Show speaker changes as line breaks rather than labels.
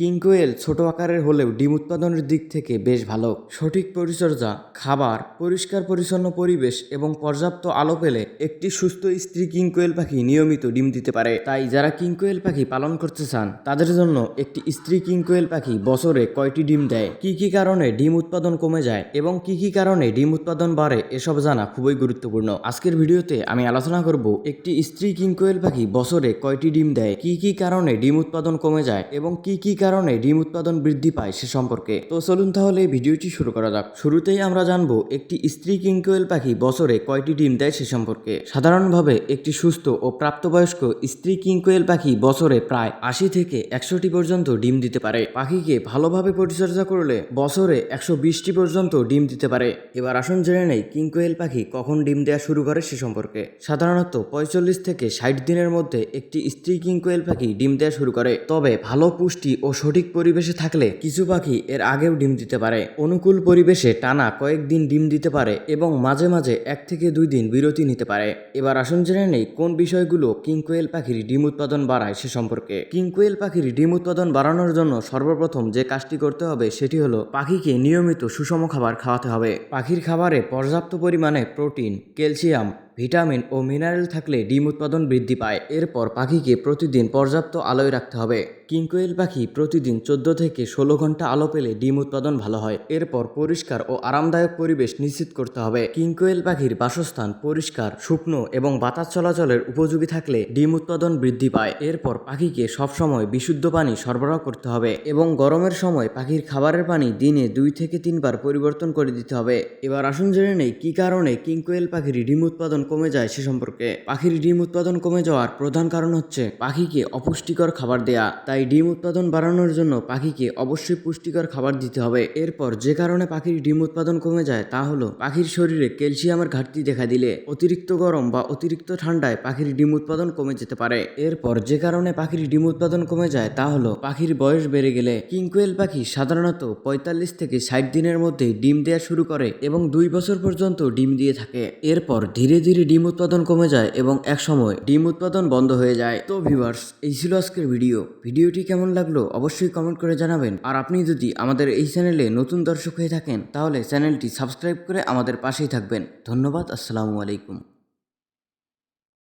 King কোয়েল ছোট আকারের হলেও ডিম উৎপাদনের দিক থেকে বেশ ভালো। সঠিক পরিচর্যা, খাবার, পরিষ্কার পরিচ্ছন্ন পরিবেশ এবং পর্যাপ্ত আলো পেলে একটি সুস্থ স্ত্রী কিং কোয়েল পাখি নিয়মিত ডিম দিতে পারে। তাই যারা কিং কোয়েল পাখি পালন করতে চান তাদের জন্য একটি স্ত্রী কিং কোয়েল পাখি বছরে কয়টি ডিম দেয়, কি কি কারণে ডিম উৎপাদন কমে যায় এবং কি কি কারণে ডিম উৎপাদন বাড়ে, এসব জানা খুবই গুরুত্বপূর্ণ। আজকের ভিডিওতে আমি আলোচনা করব একটি স্ত্রী কিং কোয়েল পাখি বছরে কয়টি ডিম দেয়, কি কি কারণে ডিম উৎপাদন কমে যায় এবং কি কি কারণে ডিম উৎপাদন বৃদ্ধি পায় সে সম্পর্কে। তো চলুন তাহলে ভিডিওটি শুরু করা যাক। শুরুতেই আমরা জানবো একটি স্ত্রী কিং কোয়েল পাখি বছরে কয়টি ডিম দেয় সে সম্পর্কে। সাধারণভাবে একটি সুস্থ ও প্রাপ্তবয়স্ক স্ত্রী কিং কোয়েল পাখি বছরে প্রায় 80 থেকে 100টি পর্যন্ত ডিম দিতে পারে। পাখিকে ভালোভাবে পরিচর্যা করলে বছরে 120টি পর্যন্ত ডিম দিতে পারে। এবার আসুন জেনে নেই কিং কোয়েল পাখি কখন ডিম দেওয়া শুরু করে সে সম্পর্কে। সাধারণত 45 থেকে 60 দিনের মধ্যে একটি স্ত্রী কিং কোয়েল পাখি ডিম দেওয়া শুরু করে, তবে ভালো পুষ্টি ও সঠিক পরিবেশে থাকলে কিছু পাখি এর আগেও ডিম দিতে পারে। অনুকূল পরিবেশে টানা কয়েকদিন ডিম দিতে পারে এবং মাঝে মাঝে 1 থেকে 2 দিন বিরতি নিতে পারে। এবার আসুন জেনে নেই কোন বিষয়গুলো কিং কোয়েল পাখির ডিম উৎপাদন বাড়ায় সে সম্পর্কে। কিং কোয়েল পাখির ডিম উৎপাদন বাড়ানোর জন্য সর্বপ্রথম যে কাজটি করতে হবে সেটি হলো পাখিকে নিয়মিত সুষম খাবার খাওয়াতে হবে। পাখির খাবারে পর্যাপ্ত পরিমাণে প্রোটিন, ক্যালসিয়াম, ভিটামিন ও মিনারেল থাকলে ডিম উৎপাদন বৃদ্ধি পায়। এরপর পাখিকে প্রতিদিন পর্যাপ্ত আলোয় রাখতে হবে। কিং কোয়েল পাখি প্রতিদিন 14 থেকে 16 ঘন্টা আলো পেলে ডিম উৎপাদন ভালো হয়। এরপর পরিষ্কার ও আরামদায়ক পরিবেশ নিশ্চিত করতে হবে। কিং কোয়েল পাখির বাসস্থান পরিষ্কার, শুকনো এবং বাতাস চলাচলের উপযোগী থাকলে ডিম উৎপাদন বৃদ্ধি পায়। এরপর পাখিকে সবসময় বিশুদ্ধ পানি সরবরাহ করতে হবে এবং গরমের সময় পাখির খাবারের পানি দিনে 2 থেকে 3 বার পরিবর্তন করে দিতে হবে। এবার আসুন জেনে নেই কি কারণে কিং কোয়েল পাখির ডিম উৎপাদন কমে যায় সে সম্পর্কে। পাখির ডিম উৎপাদন কমে যাওয়ার প্রধান কারণ হচ্ছে পাখিকে অপুষ্টিকর খাবার দেয়া। তাই ডিম উৎপাদন বাড়ানোর জন্য পাখিকে অবশ্যই পুষ্টিকর খাবার দিতে হবে। এরপর যে কারণে পাখির ডিম উৎপাদন কমে যায় তা হলো পাখির শরীরে ক্যালসিয়ামের ঘাটতি দেখা দিলে অতিরিক্ত গরম বা অতিরিক্ত ঠান্ডায় পাখির ডিম উৎপাদন কমে যেতে পারে। এরপর যে কারণে পাখির ডিম উৎপাদন কমে যায় তা হলো পাখির বয়স বেড়ে গেলে। কিং কোয়েল পাখি সাধারণত 45 থেকে 60 দিনের মধ্যে ডিম দেওয়া শুরু করে এবং 2 বছর পর্যন্ত ডিম দিয়ে থাকে। এরপর ধীরে ধীরে ডিম উৎপাদন কমে যায় এবং একসময় ডিম উৎপাদন বন্ধ হয়ে যায়। তো ভিউয়ার্স, এই ছিল আজকের ভিডিওটি কেমন লাগলো অবশ্যই কমেন্ট করে জানাবেন। আর আপনি যদি আমাদের এই চ্যানেলে নতুন দর্শক হয়ে থাকেন তাহলে চ্যানেলটি সাবস্ক্রাইব করে আমাদের পাশেই থাকবেন। ধন্যবাদ। আসসালামু আলাইকুম।